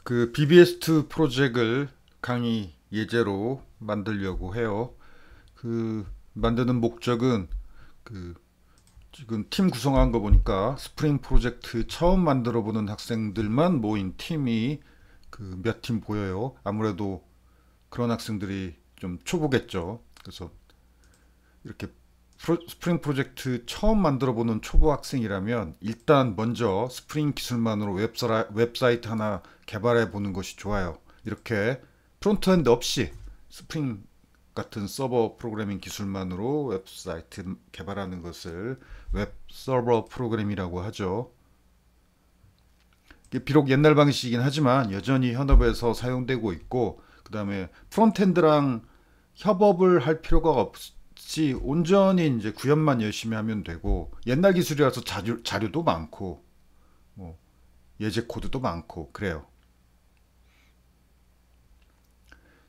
그 BBS2 프로젝트를 강의 예제로 만들려고 해요. 그 만드는 목적은 그 지금 팀 구성한 거 보니까 스프링 프로젝트 처음 만들어 보는 학생들만 모인 팀이 그 몇 팀 보여요. 아무래도 그런 학생들이 좀 초보겠죠. 그래서 이렇게 스프링 프로젝트 처음 만들어 보는 초보 학생이라면 일단 먼저 스프링 기술만으로 웹사이트 하나 개발해 보는 것이 좋아요. 이렇게 프론트엔드 없이 스프링 같은 서버 프로그래밍 기술만으로 웹사이트 개발하는 것을 웹 서버 프로그램이라고 하죠. 이게 비록 옛날 방식이긴 하지만 여전히 현업에서 사용되고 있고, 그 다음에 프론트엔드랑 협업을 할 필요가 없이 온전히 이제 구현만 열심히 하면 되고, 옛날 기술이라서 자료도 많고 뭐 예제 코드도 많고 그래요.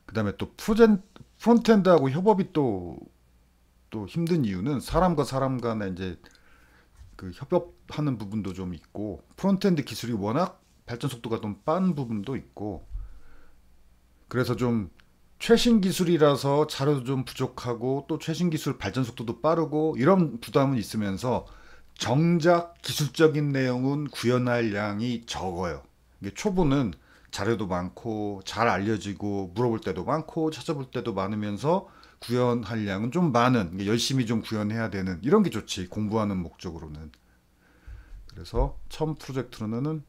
그 다음에 또 프론트엔드하고 협업이 또 힘든 이유는 사람과 사람 간에 이제 그 협업하는 부분도 좀 있고, 프론트엔드 기술이 워낙 발전 속도가 좀 빠른 부분도 있고, 그래서 좀 최신 기술이라서 자료도 좀 부족하고 또 최신 기술 발전 속도도 빠르고 이런 부담은 있으면서 정작 기술적인 내용은 구현할 양이 적어요. 이게 초보는 자료도 많고 잘 알려지고 물어볼 때도 많고 찾아볼 때도 많으면서 구현할 양은 좀 많은, 열심히 좀 구현해야 되는 이런 게 좋지, 공부하는 목적으로는. 그래서 처음 프로젝트로는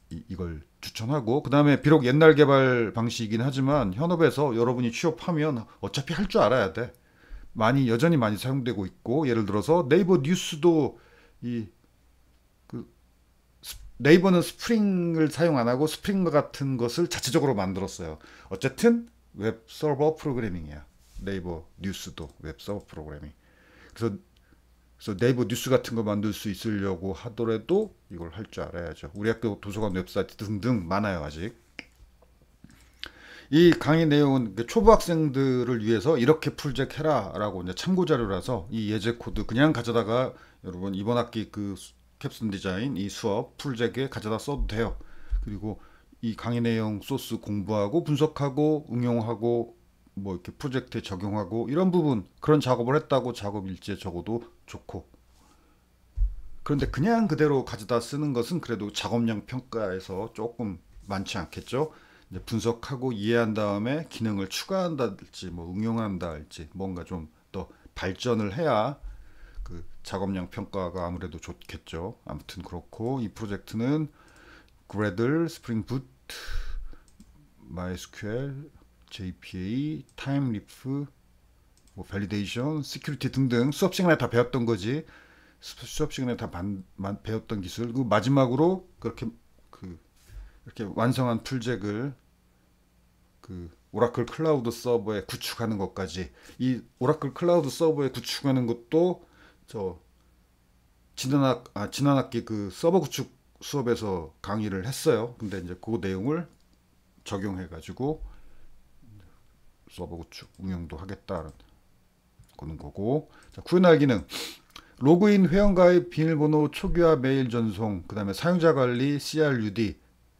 이걸 추천하고, 그 다음에 비록 옛날 개발 방식이긴 하지만 현업에서 여러분이 취업하면 어차피 할 줄 알아야 돼. 여전히 많이 사용되고 있고, 예를 들어서 네이버 뉴스도 이 네이버는 스프링을 사용 안 하고 스프링 같은 것을 자체적으로 만들었어요. 어쨌든 웹 서버 프로그래밍이야. 네이버 뉴스도 웹 서버 프로그래밍. 그래서 네이버 뉴스 같은 거 만들 수 있으려고 하더라도 이걸 할 줄 알아야죠. 우리 학교 도서관 웹사이트 등등 많아요, 아직. 이 강의 내용은 초보 학생들을 위해서 이렇게 풀잭 해라라고 이제 참고 자료라서 이 예제 코드 그냥 가져다가 여러분 이번 학기 그 캡슨 디자인 이 수업 풀잭에 가져다 써도 돼요. 그리고 이 강의 내용 소스 공부하고 분석하고 응용하고 뭐 이렇게 프로젝트에 적용하고 이런 부분, 그런 작업을 했다고 작업 일지에 적어도 좋고. 그런데 그냥 그대로 가져다 쓰는 것은 그래도 작업량 평가에서 조금 많지 않겠죠? 이제 분석하고 이해한 다음에 기능을 추가한다든지 뭐 응용한다 할지 뭔가 좀 더 발전을 해야 그 작업량 평가가 아무래도 좋겠죠. 아무튼 그렇고, 이 프로젝트는 그래들, 스프링 붓, MySQL, JPA, 타임리프, 뭐 밸리데이션, 시큐리티 등등 수업 시간에 다 배웠던 거지. 수업 시간에 다 배웠던 기술. 그 마지막으로 그렇게 그 이렇게 완성한 풀잭을 그 오라클 클라우드 서버에 구축하는 것까지. 이 오라클 클라우드 서버에 구축하는 것도 저 지난 학기 그 서버 구축 수업에서 강의를 했어요. 근데 이제 그 내용을 적용해가지고 서버 구축 응용도 하겠다는 거고. 자, 구현할 기능. 로그인, 회원가입, 비밀번호, 초기화, 메일 전송, 그 다음에 사용자 관리, CRUD.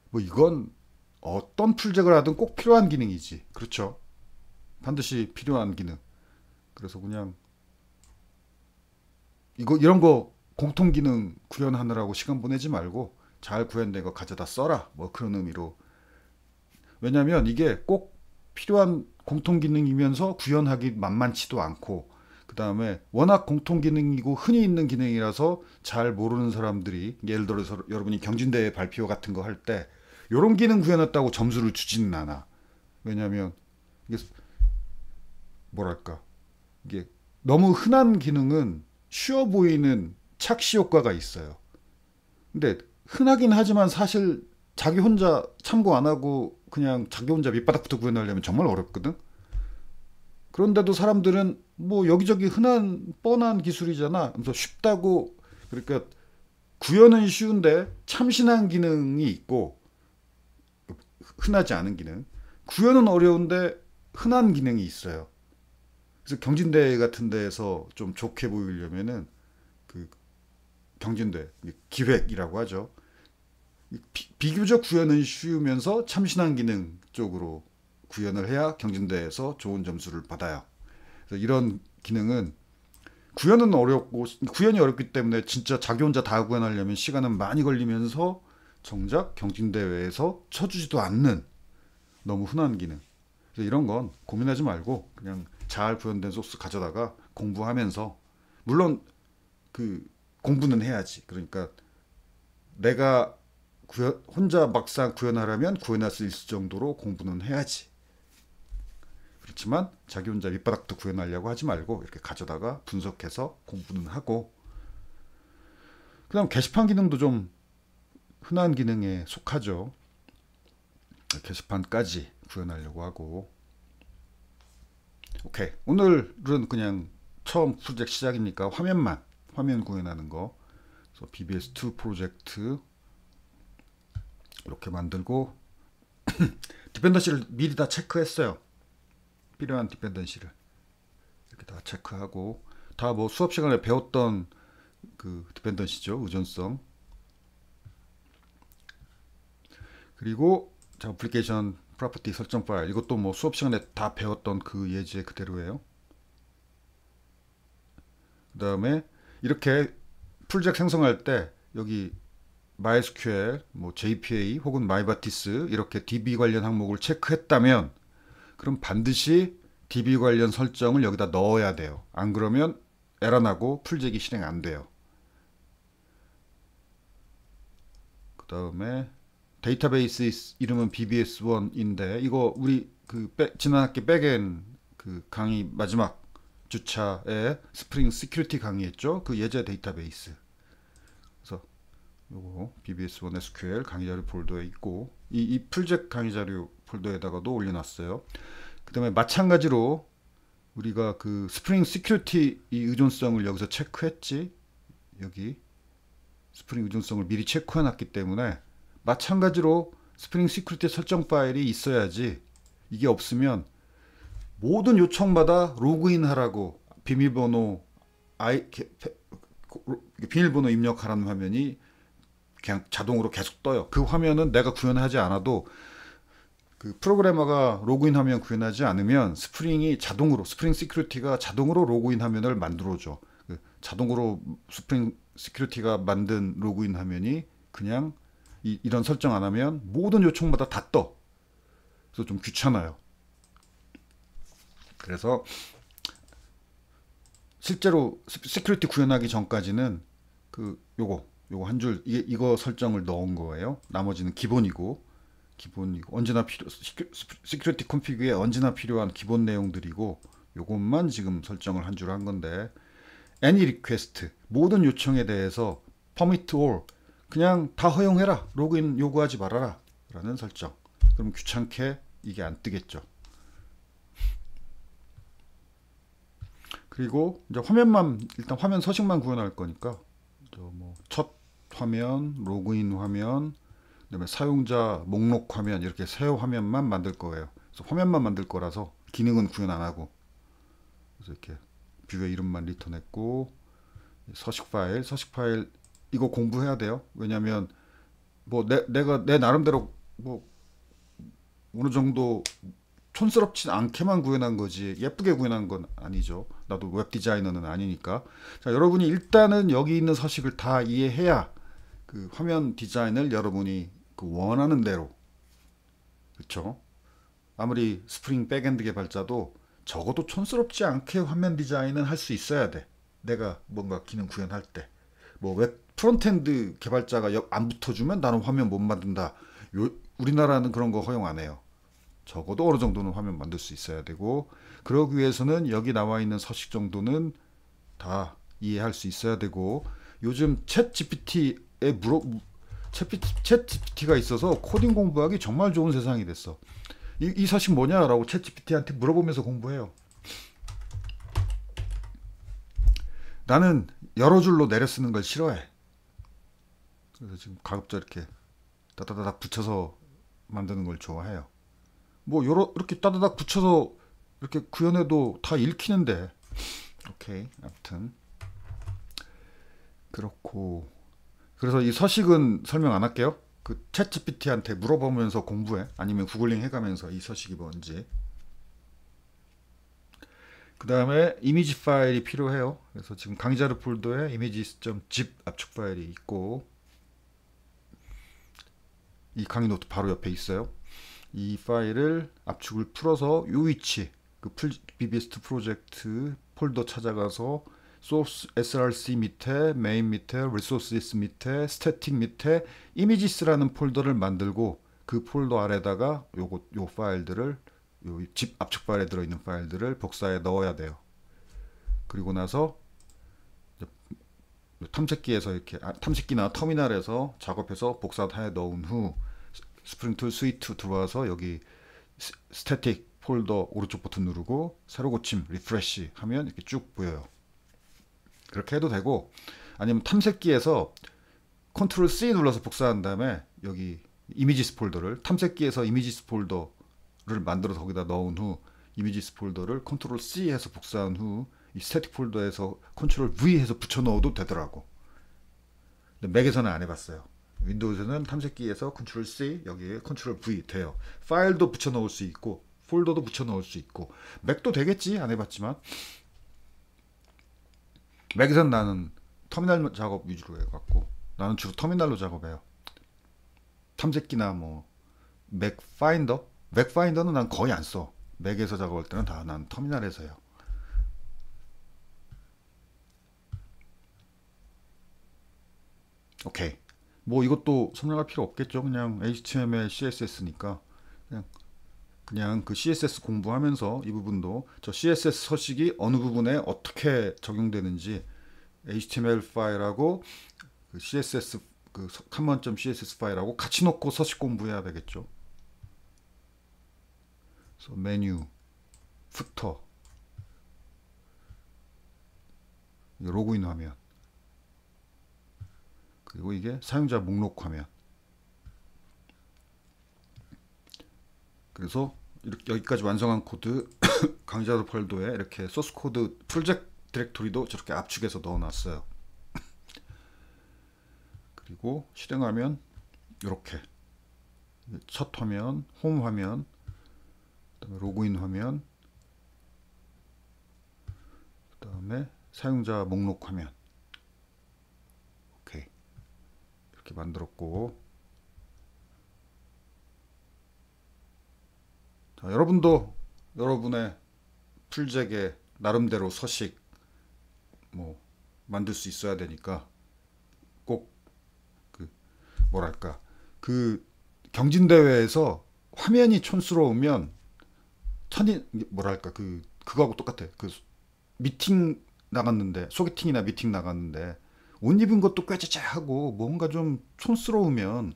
뭐 이건 어떤 풀잭을 하든 꼭 필요한 기능이지. 그렇죠? 반드시 필요한 기능. 그래서 그냥 이런 거 공통 기능 구현하느라고 시간 보내지 말고 잘 구현된 거 가져다 써라. 뭐 그런 의미로. 왜냐면 이게 꼭 필요한 공통 기능이면서 구현하기 만만치도 않고, 그 다음에 워낙 공통 기능이고 흔히 있는 기능이라서 잘 모르는 사람들이, 예를 들어서 여러분이 경진대회 발표 같은 거 할 때 이런 기능 구현했다고 점수를 주지는 않아. 왜냐면 이게 뭐랄까, 이게 너무 흔한 기능은 쉬워 보이는 착시 효과가 있어요. 근데 흔하긴 하지만 사실 자기 혼자 참고 안 하고 그냥 자기 혼자 밑바닥부터 구현하려면 정말 어렵거든. 그런데도 사람들은 뭐 여기저기 흔한 뻔한 기술이잖아. 그래서 쉽다고, 그러니까 구현은 쉬운데 참신한 기능이 있고 흔하지 않은 기능. 구현은 어려운데 흔한 기능이 있어요. 그래서 경진대 같은 데에서 좀 좋게 보이려면은 그 경진대 기획이라고 하죠. 비교적 구현은 쉬우면서 참신한 기능 쪽으로 구현을 해야 경진대에서 좋은 점수를 받아요. 그래서 이런 기능은 구현은 어렵고 구현이 어렵기 때문에 진짜 자기 혼자 다 구현하려면 시간은 많이 걸리면서 정작 경진대회에서 쳐주지도 않는 너무 흔한 기능. 그래서 이런 건 고민하지 말고 그냥 잘 구현된 소스 가져다가 공부하면서 물론 그 공부는 해야지. 그러니까 내가 혼자 막상 구현하려면 구현할 수 있을 정도로 공부는 해야지. 그렇지만 자기 혼자 밑바닥도 구현하려고 하지 말고 이렇게 가져다가 분석해서 공부는 하고 그다음 게시판 기능도 좀 흔한 기능에 속하죠. 게시판까지 구현하려고 하고 오케이. 오늘은 그냥 처음 프로젝트 시작이니까 화면 구현하는 거 그래서 BBS2 프로젝트 이렇게 만들고 디펜던시를 미리 다 체크했어요. 필요한 디펜던시를 이렇게 다 체크하고 다 뭐 수업 시간에 배웠던 그 디펜던시죠. 의존성. 그리고 자, 어플리케이션 프로퍼티 설정 파일 이것도 뭐 수업 시간에 다 배웠던 그 예제 그대로예요. 그 다음에 이렇게 풀잭 생성할 때 여기 MySQL, 뭐 JPA 혹은 마이바티스 이렇게 DB 관련 항목을 체크했다면 그럼 반드시 DB 관련 설정을 여기다 넣어야 돼요. 안 그러면 에러 나고 풀잭이 실행 안 돼요. 그 다음에 데이터베이스 이름은 BBS1인데 이거 우리 그 지난 학기 백엔 그 강의 마지막 주차에 스프링 시큐리티 강의했죠. 그 예제 데이터베이스. 그래서 요거 BBS1 SQL 강의 자료 폴더에 있고 이 풀잭 강의 자료 폴더에다가도 올려놨어요. 그 다음에 마찬가지로 우리가 그 스프링 시큐리티 이 의존성을 여기서 체크했지. 여기 스프링 의존성을 미리 체크해놨기 때문에 마찬가지로 스프링 시큐리티 설정 파일이 있어야지. 이게 없으면 모든 요청마다 로그인 하라고 비밀번호 입력하라는 화면이 그냥 자동으로 계속 떠요. 그 화면은 내가 구현하지 않아도 그 프로그래머가 로그인 화면 구현하지 않으면 스프링 시큐리티가 자동으로 로그인 화면을 만들어줘. 그 자동으로 스프링 시큐리티가 만든 로그인 화면이 그냥 이런 설정 안 하면 모든 요청마다 다 떠. 그래서 좀 귀찮아요. 그래서 실제로 시큐리티 구현하기 전까지는 그 요거 한 줄 이거 설정을 넣은 거예요. 나머지는 기본이고 언제나 시큐리티 컨피그에 언제나 필요한 기본 내용들이고 요것만 지금 설정을 한 줄 한 건데 any request 모든 요청에 대해서 permit all 그냥 다 허용해라. 로그인 요구하지 말아라. 라는 설정. 그럼 귀찮게 이게 안 뜨겠죠. 그리고 이제 일단 화면 서식만 구현할 거니까 뭐 첫 화면, 로그인 화면, 그다음에 사용자 목록 화면 이렇게 세 화면만 만들 거예요. 그래서 화면만 만들 거라서 기능은 구현 안 하고 그래서 이렇게 뷰의 이름만 리턴했고 서식 파일 이거 공부해야 돼요. 왜냐면 뭐 내가 내 나름대로 뭐 어느 정도 촌스럽진 않게만 구현한 거지 예쁘게 구현한 건 아니죠. 나도 웹 디자이너는 아니니까. 자, 여러분이 일단은 여기 있는 서식을 다 이해해야 그 화면 디자인을 여러분이 그 원하는 대로 그렇죠. 아무리 스프링 백엔드 개발자도 적어도 촌스럽지 않게 화면 디자인은 할 수 있어야 돼. 내가 뭔가 기능 구현할 때. 뭐 웹 프론트엔드 개발자가 안 붙어주면 나는 화면 못 만든다. 우리나라는 그런 거 허용 안 해요. 적어도 어느 정도는 화면 만들 수 있어야 되고 그러기 위해서는 여기 나와 있는 서식 정도는 다 이해할 수 있어야 되고 요즘 챗 GPT가 있어서 코딩 공부하기 정말 좋은 세상이 됐어. 이 서식 뭐냐라고 챗 GPT한테 물어보면서 공부해요. 나는 여러 줄로 내려 쓰는 걸 싫어해. 그래서 지금 가급적 이렇게 따다다닥 붙여서 만드는 걸 좋아해요. 뭐 이렇게 따다닥 붙여서 이렇게 구현해도 다 읽히는데. 오케이. 아무튼 그렇고 그래서 이 서식은 설명 안 할게요. 그 챗GPT한테 물어보면서 공부해. 아니면 구글링 해가면서 이 서식이 뭔지. 그 다음에 이미지 파일이 필요해요. 그래서 지금 강의자료 폴더에 images.zip 압축 파일이 있고, 이 강의 노트 바로 옆에 있어요. 이 파일을 압축을 풀어서 이 위치, 그 BBS2 프로젝트 폴더 찾아가서 source src 밑에 main 밑에 resources 밑에 static 밑에 images라는 폴더를 만들고, 그 폴더 아래다가 요 파일들을, 요 zip 압축 파일에 들어있는 파일들을 복사해 넣어야 돼요. 그리고 나서 탐색기에서 이렇게 탐색기나 터미널에서 작업해서 복사해 넣은 후 스프링툴 스위트 들어와서 여기 스태틱 폴더 오른쪽 버튼 누르고 새로 고침 리프레시 하면 이렇게 쭉 보여요. 그렇게 해도 되고, 아니면 탐색기에서 컨트롤 C 눌러서 복사한 다음에 여기 이미지스 폴더를 탐색기에서 이미지스 폴더를 만들어서 거기다 넣은 후 이미지스 폴더를 컨트롤 C 해서 복사한 후 이 스태틱 폴더에서 컨트롤 V 해서 붙여 넣어도 되더라고. 근데 맥에서는 안 해봤어요. 윈도우에서는 탐색기에서 컨트롤 C 여기에 컨트롤 V 돼요. 파일도 붙여 넣을 수 있고 폴더도 붙여 넣을 수 있고, 맥도 되겠지, 안 해봤지만. 맥에서는 나는 터미널 작업 위주로 해갖고, 나는 주로 터미널로 작업해요. 탐색기나 뭐 맥 파인더는 난 거의 안 써. 맥에서 작업할 때는 다 난 터미널에서 해요. 오케이. 뭐 이것도 설명할 필요 없겠죠. 그냥 HTML, CSS니까 그냥 그 CSS 공부하면서 이 부분도 저 CSS 서식이 어느 부분에 어떻게 적용되는지 HTML 파일하고 그 CSS 그 common.css 파일하고 같이 놓고 서식 공부해야 되겠죠. 그래서 메뉴, 부터, 로그인 화면, 그리고 이게 사용자 목록 화면. 그래서 이렇게 여기까지 완성한 코드 강좌도 폴더에 이렇게 소스 코드 프로젝트 디렉토리도 저렇게 압축해서 넣어놨어요. 그리고 실행하면 이렇게 첫 화면, 홈 화면, 그다음에 로그인 화면, 그다음에 사용자 목록 화면. 오케이. 이렇게 만들었고, 자, 여러분도 여러분의 풀잭에 나름대로 서식 뭐 만들 수 있어야 되니까 꼭 그 뭐랄까 그 경진대회에서 화면이 촌스러우면 뭐랄까 그거하고 똑같아. 그 미팅 나갔는데, 소개팅이나 미팅 나갔는데 옷 입은 것도 꾀째째하고 뭔가 좀 촌스러우면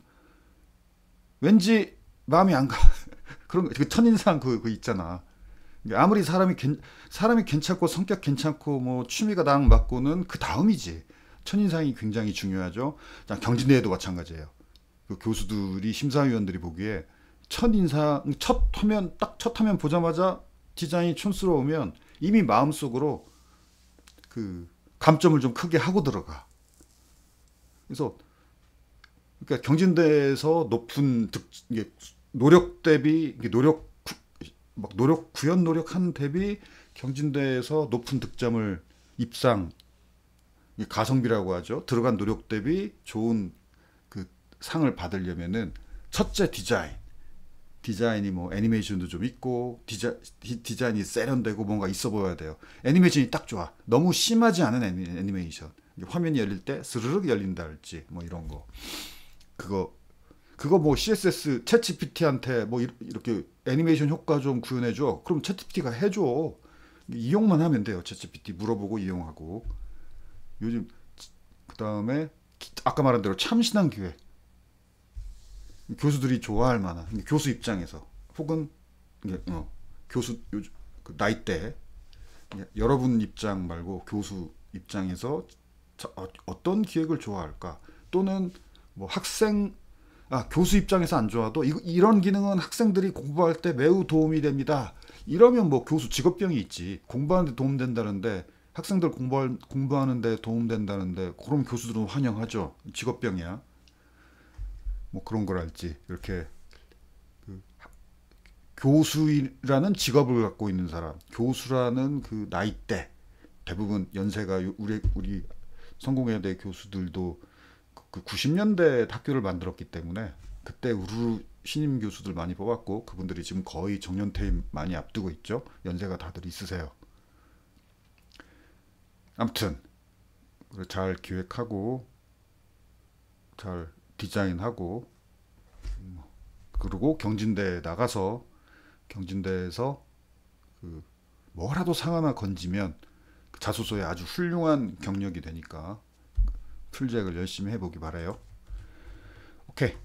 왠지 마음이 안 가. 그런 그 첫인상 그 있잖아. 아무리 사람이 괜찮고 성격 괜찮고 뭐 취미가 나랑 맞고는 그 다음이지. 첫인상이 굉장히 중요하죠. 경진대회도 마찬가지예요. 그 교수들이 심사위원들이 보기에 첫인상 첫 화면 보자마자 디자인이 촌스러우면 이미 마음속으로 그 감점을 좀 크게 하고 들어가. 그래서 그러니까 경진대에서 높은 이게 노력 대비 구현 노력한 대비 경진대에서 높은 득점을 입상 가성비라고 하죠. 들어간 노력 대비 좋은 그 상을 받으려면은 첫째 디자인이 뭐 애니메이션도 좀 있고 디자인이 세련되고 뭔가 있어 보여야 돼요. 애니메이션이 딱 좋아. 너무 심하지 않은 애니메이션. 화면이 열릴 때 스르륵 열린다 할지 뭐 이런 거. 그거 뭐 CSS 챗GPT한테 뭐 이렇게 애니메이션 효과 좀 구현해줘. 그럼 챗GPT가 해줘. 이용만 하면 돼요. 챗GPT 물어보고 이용하고. 요즘 그 다음에 아까 말한 대로 참신한 기획. 교수들이 좋아할 만한 교수 입장에서 혹은 교수 요즘 그 나이대 여러분 입장 말고 교수 입장에서 어떤 기획을 좋아할까? 또는 뭐 교수 입장에서 안 좋아도 이런 기능은 학생들이 공부할 때 매우 도움이 됩니다. 이러면 뭐 교수 직업병이 있지. 공부하는데 도움된다는데 학생들 공부하는데 도움된다는데 그럼 교수들은 환영하죠. 직업병이야. 뭐 그런 걸 할지 이렇게 그 교수라는 직업을 갖고 있는 사람, 교수라는 그 나이대 대부분 연세가 우리 성공회대 교수들도 그 90년대 학교를 만들었기 때문에 그때 우르르 신임 교수들 많이 뽑았고 그분들이 지금 거의 정년퇴임 많이 앞두고 있죠. 연세가 다들 있으세요. 아무튼 잘 기획하고 잘 디자인하고 그리고 경진대에 나가서 경진대에서 그 뭐라도 상 하나 건지면 자소서에 아주 훌륭한 경력이 되니까 풀잭을 열심히 해보기 바래요. 오케이.